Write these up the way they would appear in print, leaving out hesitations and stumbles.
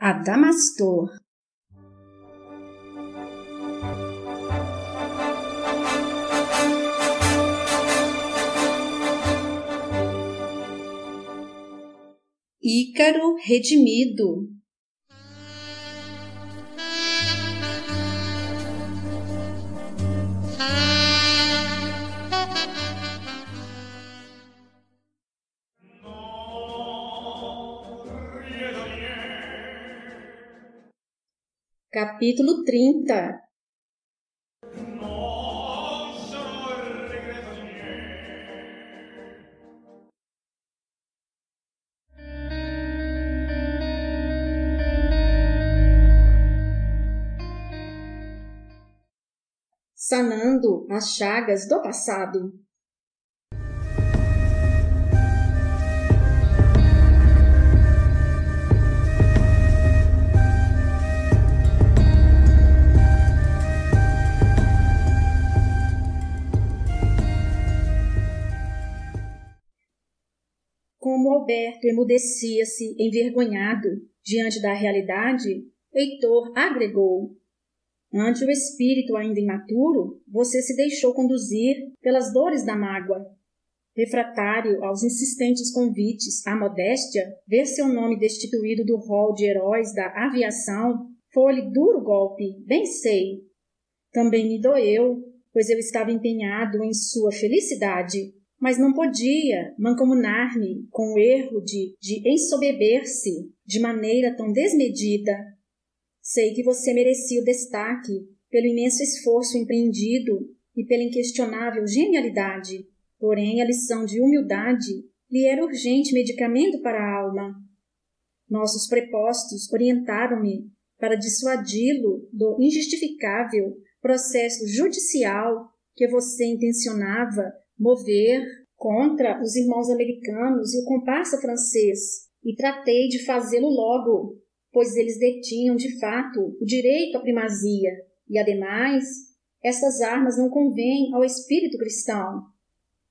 Adamastor. Ícaro redimido. Capítulo 30. Sanando as chagas do passado. Como Alberto emudecia-se envergonhado diante da realidade, Heitor agregou: ante o espírito ainda imaturo, você se deixou conduzir pelas dores da mágoa. Refratário aos insistentes convites à modéstia, ver seu nome destituído do rol de heróis da aviação foi-lhe duro golpe, bem sei. Também me doeu, pois eu estava empenhado em sua felicidade, mas não podia mancomunar-me com o erro de ensoberber-se de maneira tão desmedida. Sei que você merecia o destaque pelo imenso esforço empreendido e pela inquestionável genialidade, porém a lição de humildade lhe era urgente medicamento para a alma. Nossos prepostos orientaram-me para dissuadi-lo do injustificável processo judicial que você intencionava mover contra os irmãos americanos e o comparsa francês, e tratei de fazê-lo logo, pois eles detinham, de fato, o direito à primazia, e, ademais, essas armas não convêm ao espírito cristão.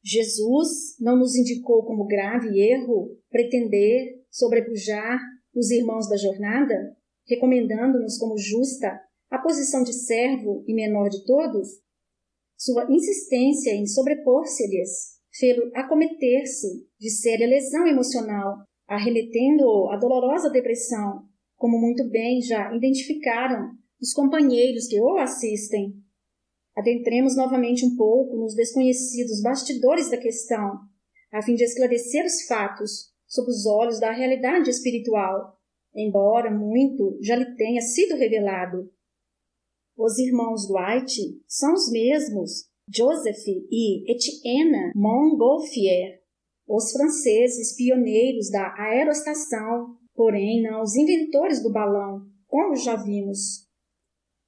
Jesus não nos indicou como grave erro pretender sobrepujar os irmãos da jornada, recomendando-nos como justa a posição de servo e menor de todos? Sua insistência em sobrepor-se-lhes fê-lo acometer-se de séria lesão emocional, arremetendo-o à dolorosa depressão, como muito bem já identificaram os companheiros que o assistem. Adentremos novamente um pouco nos desconhecidos bastidores da questão, a fim de esclarecer os fatos sob os olhos da realidade espiritual, embora muito já lhe tenha sido revelado. Os irmãos White são os mesmos Joseph e Etienne Montgolfier, os franceses pioneiros da aeroestação, porém não os inventores do balão, como já vimos.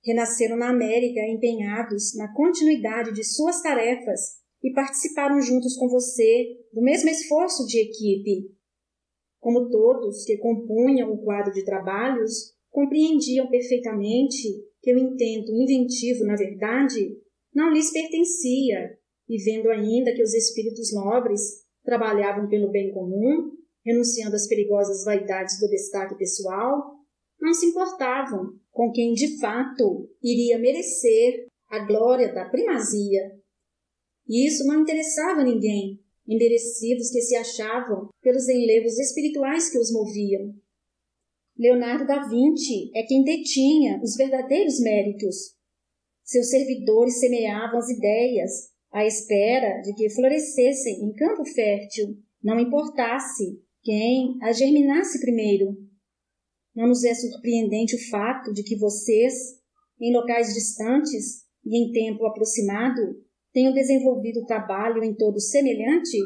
Renasceram na América empenhados na continuidade de suas tarefas e participaram juntos com você do mesmo esforço de equipe. Como todos que compunham o quadro de trabalhos, compreendiam perfeitamente que o intento inventivo, na verdade, não lhes pertencia, e vendo ainda que os espíritos nobres trabalhavam pelo bem comum, renunciando às perigosas vaidades do destaque pessoal, não se importavam com quem de fato iria merecer a glória da primazia. Isso não interessava ninguém, enderecidos que se achavam pelos enlevos espirituais que os moviam. Leonardo da Vinci é quem detinha os verdadeiros méritos. Seus servidores semeavam as ideias, à espera de que florescessem em campo fértil, não importasse quem as germinasse primeiro. Não nos é surpreendente o fato de que vocês, em locais distantes e em tempo aproximado, tenham desenvolvido trabalho em todo semelhante?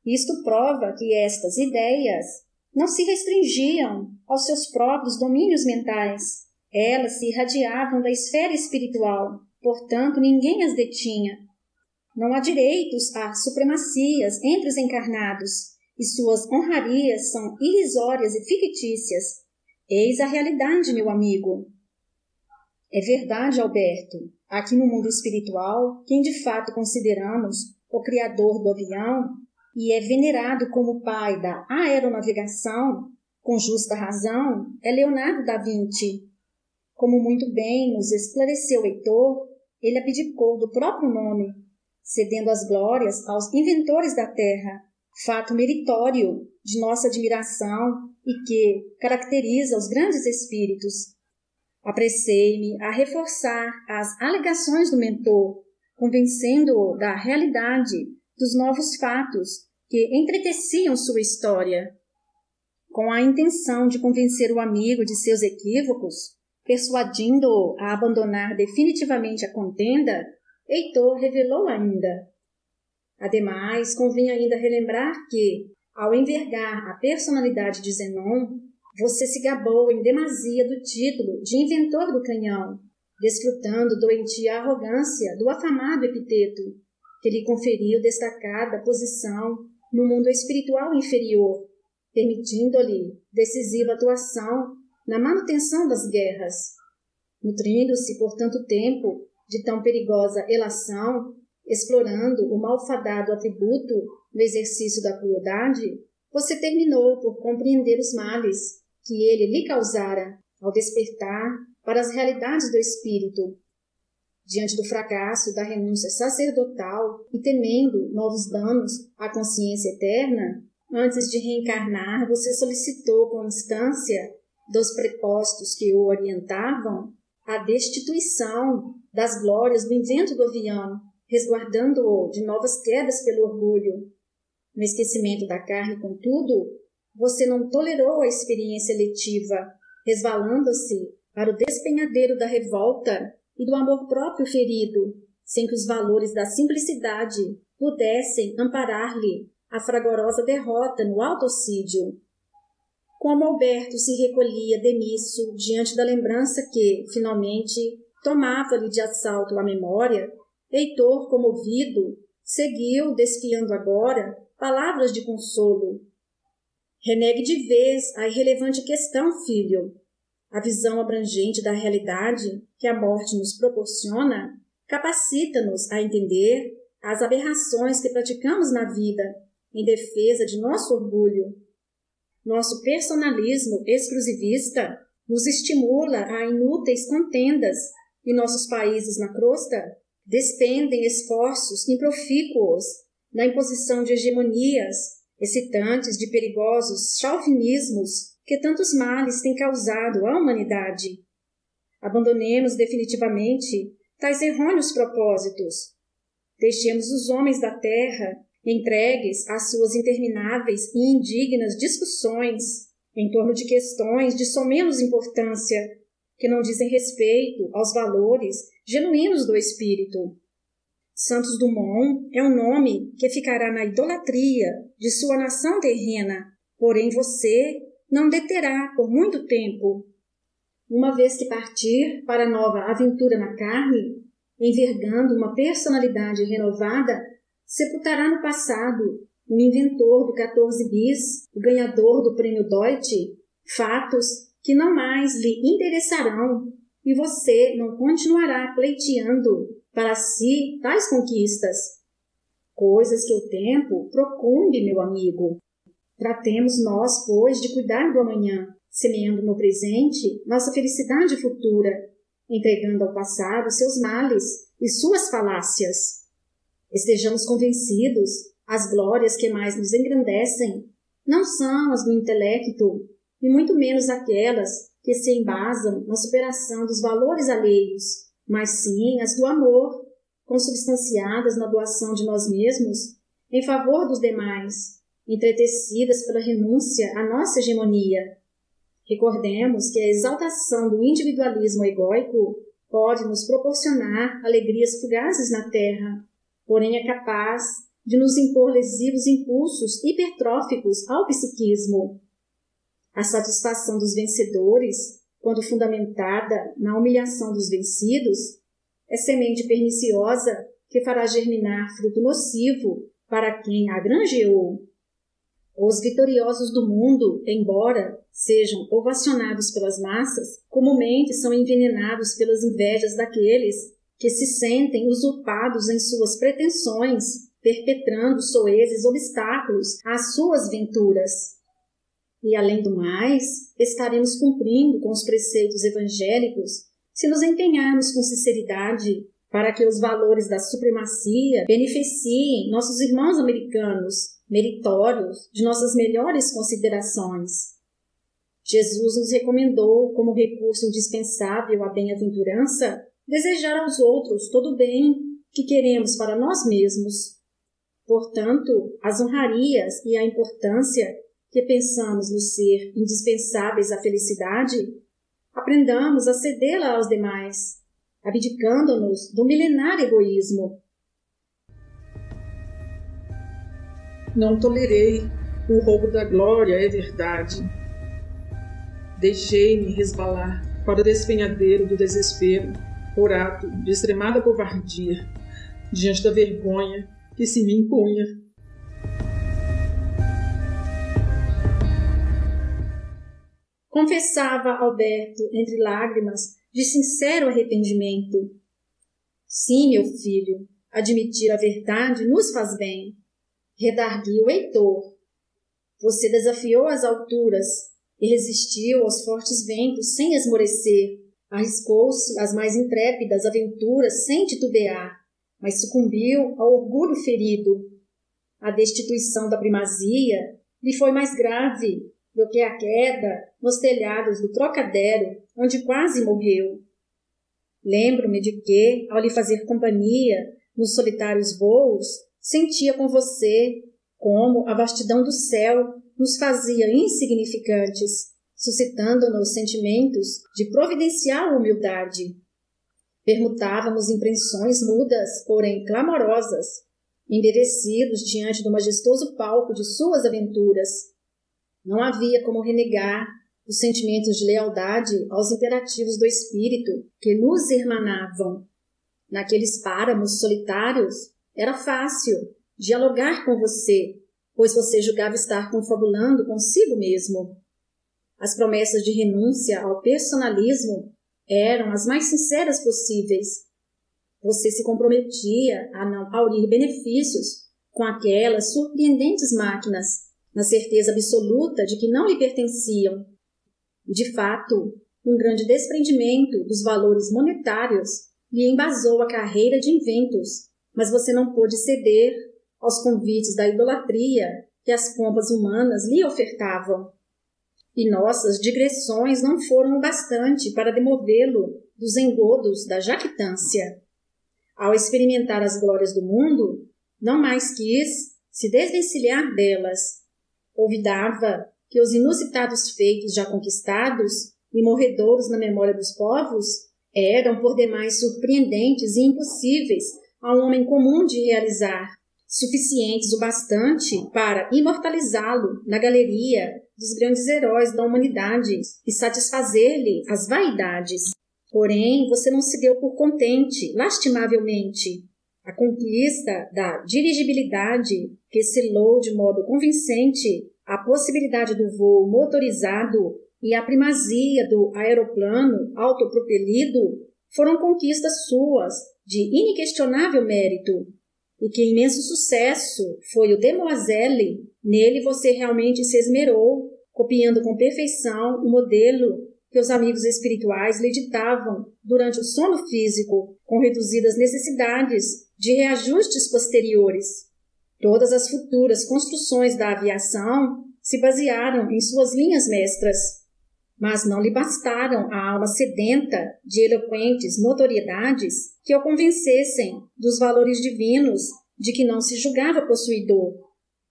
Isto prova que estas ideias não se restringiam aos seus próprios domínios mentais. Elas se irradiavam da esfera espiritual, portanto ninguém as detinha. Não há direitos a supremacias entre os encarnados, e suas honrarias são irrisórias e fictícias. Eis a realidade, meu amigo. É verdade, Alberto. Aqui no mundo espiritual, quem de fato consideramos o criador do avião e é venerado como pai da aeronavegação, Com justa razão, é Leonardo da Vinci. Como muito bem nos esclareceu Heitor, ele abdicou do próprio nome, cedendo as glórias aos inventores da Terra, fato meritório de nossa admiração e que caracteriza os grandes espíritos. Apressei-me a reforçar as alegações do mentor, convencendo-o da realidade dos novos fatos que entreteciam sua história. Com a intenção de convencer o amigo de seus equívocos, persuadindo-o a abandonar definitivamente a contenda, Heitor revelou ainda. Ademais, convém ainda relembrar que, ao envergar a personalidade de Zenon, você se gabou em demasia do título de inventor do canhão, desfrutando doentia arrogância do afamado epiteto, que lhe conferiu destacada posição no mundo espiritual inferior, permitindo-lhe decisiva atuação na manutenção das guerras. Nutrindo-se por tanto tempo de tão perigosa elação, explorando o malfadado atributo no exercício da crueldade, você terminou por compreender os males que ele lhe causara ao despertar para as realidades do espírito. Diante do fracasso da renúncia sacerdotal e temendo novos danos à consciência eterna, antes de reencarnar, você solicitou com instância dos prepostos que o orientavam a destituição das glórias do invento do avião, resguardando-o de novas quedas pelo orgulho. No esquecimento da carne, contudo, você não tolerou a experiência letiva, resvalando-se para o despenhadeiro da revolta e do amor próprio ferido, sem que os valores da simplicidade pudessem amparar-lhe a fragorosa derrota no autocídio. Como Alberto se recolhia demisso diante da lembrança que, finalmente, tomava-lhe de assalto a memória, Heitor, comovido, seguiu, desfiando agora, palavras de consolo. Renegue de vez a irrelevante questão, filho. A visão abrangente da realidade que a morte nos proporciona capacita-nos a entender as aberrações que praticamos na vida em defesa de nosso orgulho. Nosso personalismo exclusivista nos estimula a inúteis contendas e nossos países na crosta despendem esforços improfícuos na imposição de hegemonias excitantes de perigosos chauvinismos que tantos males têm causado à humanidade. Abandonemos definitivamente tais errôneos propósitos. Deixemos os homens da terra entregues às suas intermináveis e indignas discussões em torno de questões de somenos importância, que não dizem respeito aos valores genuínos do espírito. Santos Dumont é um nome que ficará na idolatria de sua nação terrena, porém você não deterá por muito tempo. Uma vez que partir para nova aventura na carne, envergando uma personalidade renovada, sepultará no passado o inventor do 14 bis, o ganhador do prêmio Deutsch, fatos que não mais lhe interessarão e você não continuará pleiteando para si tais conquistas. Coisas que o tempo procumbe, meu amigo. Tratemos nós, pois, de cuidar do amanhã, semeando no presente nossa felicidade futura, entregando ao passado seus males e suas falácias. Estejamos convencidos, as glórias que mais nos engrandecem não são as do intelecto, e muito menos aquelas que se embasam na superação dos valores alheios, mas sim as do amor, consubstanciadas na doação de nós mesmos em favor dos demais, entretecidas pela renúncia à nossa hegemonia. Recordemos que a exaltação do individualismo egóico pode nos proporcionar alegrias fugazes na terra, porém é capaz de nos impor lesivos impulsos hipertróficos ao psiquismo. A satisfação dos vencedores, quando fundamentada na humilhação dos vencidos, é semente perniciosa que fará germinar fruto nocivo para quem a granjeou. Os vitoriosos do mundo, embora sejam ovacionados pelas massas, comumente são envenenados pelas invejas daqueles que se sentem usurpados em suas pretensões, perpetrando soezes obstáculos às suas venturas. E, além do mais, estaremos cumprindo com os preceitos evangélicos se nos empenharmos com sinceridade para que os valores da supremacia beneficiem nossos irmãos americanos, meritórios de nossas melhores considerações. Jesus nos recomendou, como recurso indispensável à bem-aventurança, desejar aos outros todo o bem que queremos para nós mesmos. Portanto, as honrarias e a importância que pensamos nos ser indispensáveis à felicidade, aprendamos a cedê-la aos demais, abdicando-nos do milenar egoísmo. Não tolerei o roubo da glória, é verdade. Deixei-me resvalar para o despenhadeiro do desespero, por ato de extremada covardia, diante da vergonha que se me impunha. Confessava Alberto, entre lágrimas, de sincero arrependimento. Sim, meu filho, admitir a verdade nos faz bem. Redarguiu Heitor. Você desafiou as alturas e resistiu aos fortes ventos sem esmorecer. Arriscou-se às mais intrépidas aventuras sem titubear, mas sucumbiu ao orgulho ferido. A destituição da primazia lhe foi mais grave do que a queda nos telhados do Trocadero, onde quase morreu. Lembro-me de que, ao lhe fazer companhia nos solitários voos, sentia com você como a vastidão do céu nos fazia insignificantes, suscitando-nos sentimentos de providencial humildade. Permutávamos impressões mudas, porém clamorosas, embevecidos diante do majestoso palco de suas aventuras. Não havia como renegar os sentimentos de lealdade aos imperativos do espírito que nos irmanavam. Naqueles páramos solitários, era fácil dialogar com você, pois você julgava estar confabulando consigo mesmo. As promessas de renúncia ao personalismo eram as mais sinceras possíveis. Você se comprometia a não aurir benefícios com aquelas surpreendentes máquinas, na certeza absoluta de que não lhe pertenciam. De fato, um grande desprendimento dos valores monetários lhe embasou a carreira de inventos, mas você não pôde ceder aos convites da idolatria que as pompas humanas lhe ofertavam. E nossas digressões não foram o bastante para demovê-lo dos engodos da jactância. Ao experimentar as glórias do mundo, não mais quis se desvencilhar delas. Olvidava que os inusitados feitos já conquistados e morredouros na memória dos povos eram por demais surpreendentes e impossíveis a um homem comum de realizar, suficientes o bastante para imortalizá-lo na galeria dos grandes heróis da humanidade e satisfazer-lhe as vaidades. Porém, você não se deu por contente, lastimavelmente. A conquista da dirigibilidade, que selou de modo convincente a possibilidade do voo motorizado e a primazia do aeroplano autopropelido, foram conquistas suas de inquestionável mérito. E que imenso sucesso foi o Demoiselle. Nele você realmente se esmerou, copiando com perfeição o modelo que os amigos espirituais lhe ditavam durante o sono físico, com reduzidas necessidades de reajustes posteriores. Todas as futuras construções da aviação se basearam em suas linhas mestras, mas não lhe bastaram a alma sedenta de eloquentes notoriedades que o convencessem dos valores divinos de que não se julgava possuidor.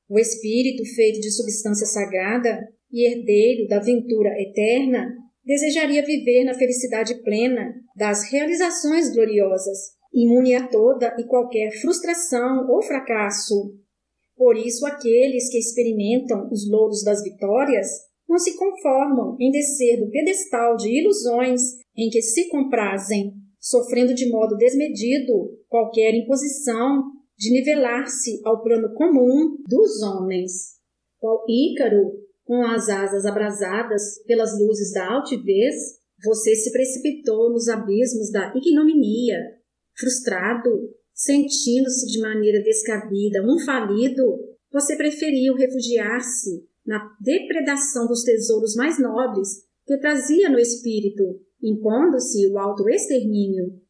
O espírito feito de substância sagrada e herdeiro da ventura eterna desejaria viver na felicidade plena das realizações gloriosas, imune a toda e qualquer frustração ou fracasso. Por isso, aqueles que experimentam os louros das vitórias não se conformam em descer do pedestal de ilusões em que se comprazem, sofrendo de modo desmedido qualquer imposição de nivelar-se ao plano comum dos homens. Qual Ícaro, com as asas abrasadas pelas luzes da altivez, você se precipitou nos abismos da ignominia. Frustrado, sentindo-se de maneira descabida um falido, você preferiu refugiar-se na depredação dos tesouros mais nobres que trazia no espírito, impondo-se o autoextermínio.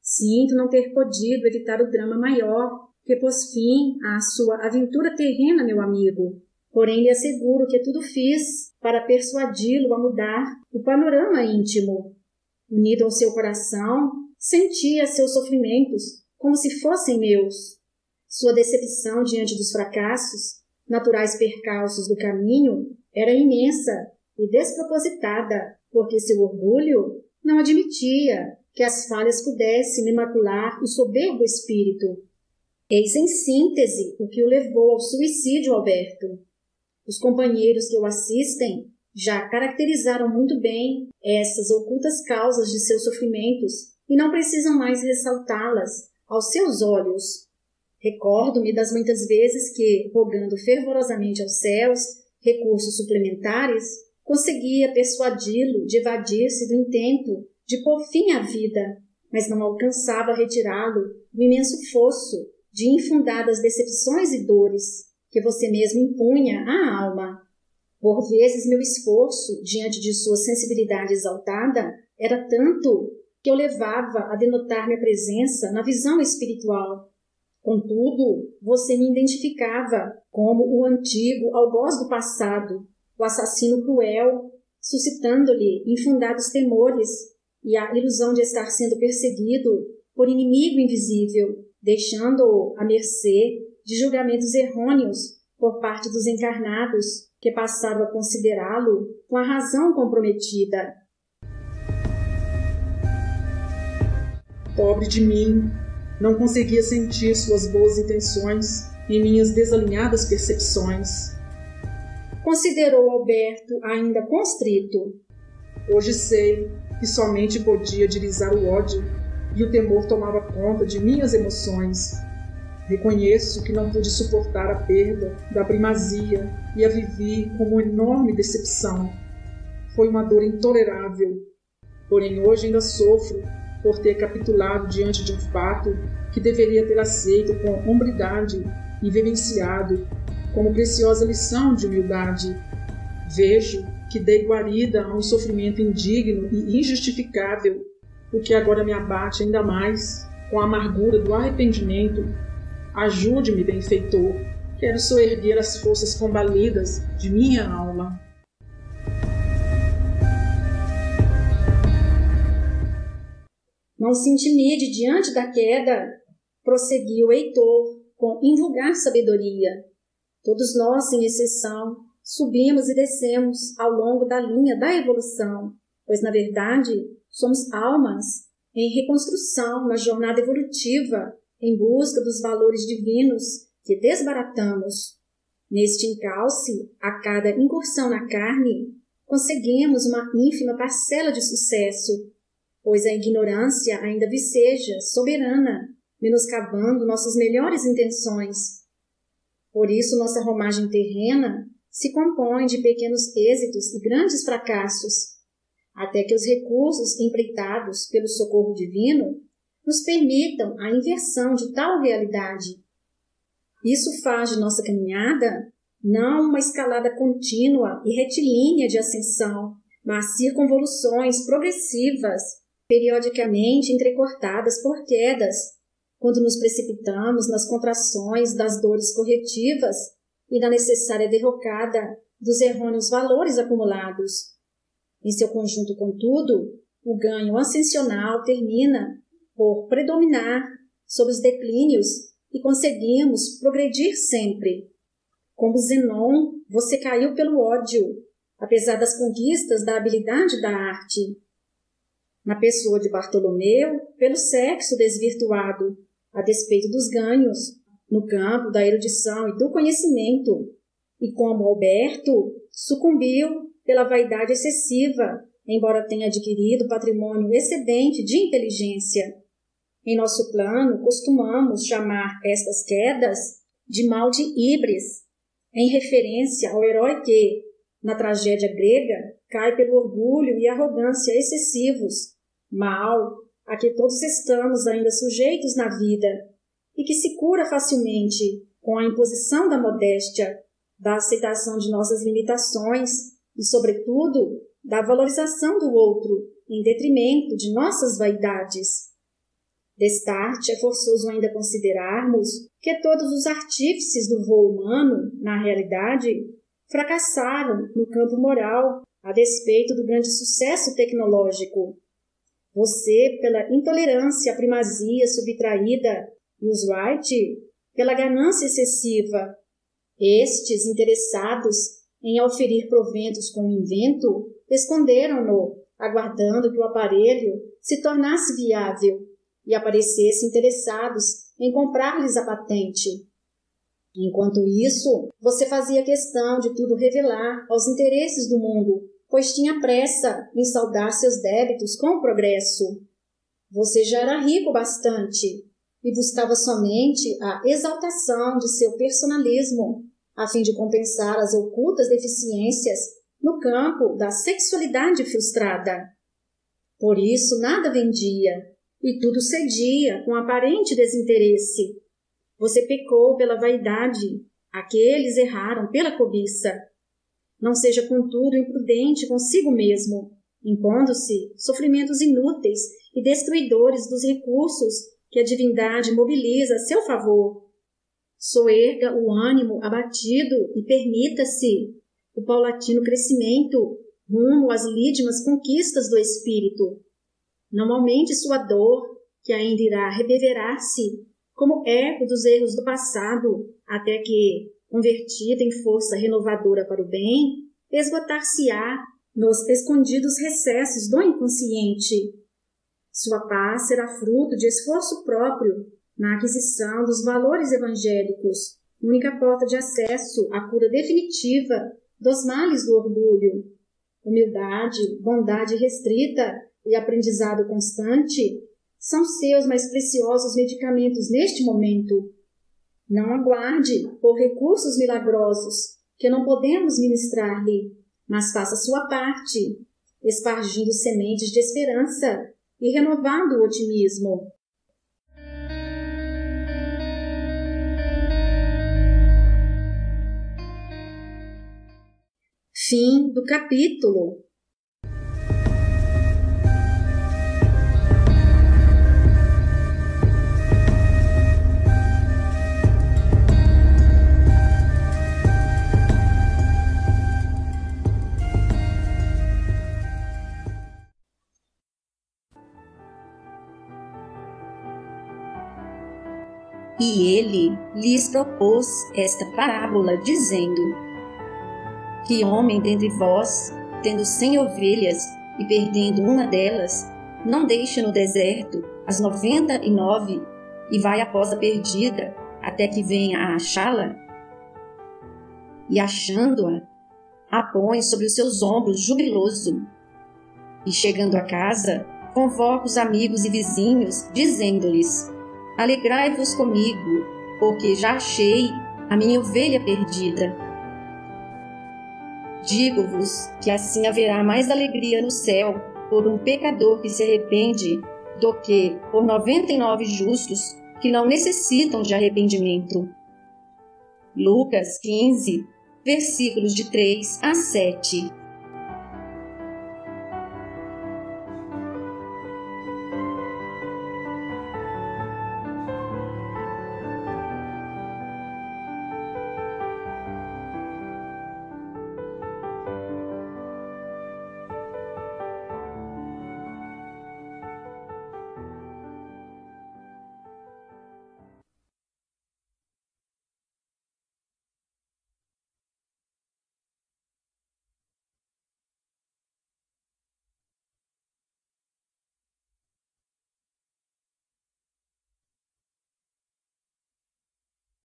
Sinto não ter podido evitar o drama maior que pôs fim à sua aventura terrena, meu amigo. Porém, lhe asseguro que tudo fiz para persuadi-lo a mudar o panorama íntimo. Unido ao seu coração, sentia seus sofrimentos como se fossem meus. Sua decepção diante dos fracassos, naturais percalços do caminho, era imensa e despropositada, porque seu orgulho não admitia que as falhas pudessem lhe macular o soberbo espírito. Eis em síntese o que o levou ao suicídio, Alberto. Os companheiros que o assistem já caracterizaram muito bem essas ocultas causas de seus sofrimentos e não precisam mais ressaltá-las aos seus olhos. Recordo-me das muitas vezes que, rogando fervorosamente aos céus recursos suplementares, conseguia persuadi-lo de evadir-se do intento de pôr fim à vida, mas não alcançava retirá-lo do imenso fosso de infundadas decepções e dores que você mesmo impunha à alma. Por vezes meu esforço, diante de sua sensibilidade exaltada, era tanto que eu levava a denotar minha presença na visão espiritual. Contudo, você me identificava como o antigo algoz do passado, o assassino cruel, suscitando-lhe infundados temores e a ilusão de estar sendo perseguido por inimigo invisível, deixando-o à mercê de julgamentos errôneos por parte dos encarnados que passaram a considerá-lo com a razão comprometida. Pobre de mim, não conseguia sentir suas boas intenções em minhas desalinhadas percepções. Considerou Alberto ainda constrito. Hoje sei que somente podia divisar o ódio e o temor tomava conta de minhas emoções. Reconheço que não pude suportar a perda da primazia e a vivi como uma enorme decepção. Foi uma dor intolerável, porém hoje ainda sofro por ter capitulado diante de um fato que deveria ter aceito com hombridade e vivenciado como preciosa lição de humildade. Vejo que dei guarida a um sofrimento indigno e injustificável, o que agora me abate ainda mais com a amargura do arrependimento. Ajude-me, benfeitor, quero soerguer as forças combalidas de minha alma. Não se intimide diante da queda, prosseguiu Heitor com invulgar sabedoria. Todos nós, sem exceção, subimos e descemos ao longo da linha da evolução, pois, na verdade, somos almas em reconstrução na jornada evolutiva, em busca dos valores divinos que desbaratamos. Neste encalce, a cada incursão na carne, conseguimos uma ínfima parcela de sucesso, pois a ignorância ainda viceja, soberana, menoscabando nossas melhores intenções. Por isso, nossa romagem terrena se compõe de pequenos êxitos e grandes fracassos, até que os recursos empreitados pelo socorro divino nos permitam a inversão de tal realidade. Isso faz de nossa caminhada não uma escalada contínua e retilínea de ascensão, mas circunvoluções progressivas, periodicamente entrecortadas por quedas, quando nos precipitamos nas contrações das dores corretivas e na necessária derrocada dos errôneos valores acumulados. Em seu conjunto, contudo, o ganho ascensional termina por predominar sobre os declínios e conseguimos progredir sempre. Como Zenon, você caiu pelo ódio, apesar das conquistas da habilidade da arte. Na pessoa de Bartolomeu, pelo sexo desvirtuado, a despeito dos ganhos no campo da erudição e do conhecimento, e como Alberto sucumbiu pela vaidade excessiva, embora tenha adquirido patrimônio excedente de inteligência. Em nosso plano, costumamos chamar estas quedas de mal de Íbris, em referência ao herói que, na tragédia grega, cai pelo orgulho e arrogância excessivos, mal a que todos estamos ainda sujeitos na vida, e que se cura facilmente com a imposição da modéstia, da aceitação de nossas limitações e, sobretudo, da valorização do outro em detrimento de nossas vaidades. Destarte, é forçoso ainda considerarmos que todos os artífices do voo humano, na realidade, fracassaram no campo moral a despeito do grande sucesso tecnológico. Você, pela intolerância à primazia subtraída, e os Wright, pela ganância excessiva. Estes, interessados em auferir proventos com o invento, esconderam-no, aguardando que o aparelho se tornasse viável e aparecessem interessados em comprar-lhes a patente. Enquanto isso, você fazia questão de tudo revelar aos interesses do mundo, pois tinha pressa em saldar seus débitos com o progresso. Você já era rico bastante e buscava somente a exaltação de seu personalismo, a fim de compensar as ocultas deficiências no campo da sexualidade frustrada. Por isso, nada vendia e tudo cedia com aparente desinteresse. Você pecou pela vaidade, aqueles erraram pela cobiça. Não seja, contudo, imprudente consigo mesmo, impondo-se sofrimentos inúteis e destruidores dos recursos que a divindade mobiliza a seu favor. Soerga o ânimo abatido e permita-se o paulatino crescimento rumo às lídimas conquistas do espírito. Não aumente sua dor, que ainda irá reverberar-se como eco dos erros do passado, até que, convertida em força renovadora para o bem, esgotar-se-á nos escondidos recessos do inconsciente. Sua paz será fruto de esforço próprio na aquisição dos valores evangélicos, única porta de acesso à cura definitiva dos males do orgulho. Humildade, bondade restrita e aprendizado constante são seus mais preciosos medicamentos neste momento. Não aguarde por recursos milagrosos que não podemos ministrar-lhe, mas faça sua parte, espargindo sementes de esperança e renovando o otimismo. Fim do capítulo. E ele lhes propôs esta parábola, dizendo: Que homem dentre vós, tendo 100 ovelhas e perdendo uma delas, não deixa no deserto as 99 e vai após a perdida, até que venha a achá-la? E achando-a, a põe sobre os seus ombros jubiloso. E chegando a casa, convoca os amigos e vizinhos, dizendo-lhes: Alegrai-vos comigo, porque já achei a minha ovelha perdida. Digo-vos que assim haverá mais alegria no céu por um pecador que se arrepende do que por 99 justos que não necessitam de arrependimento. Lucas 15, versículos de 3 a 7.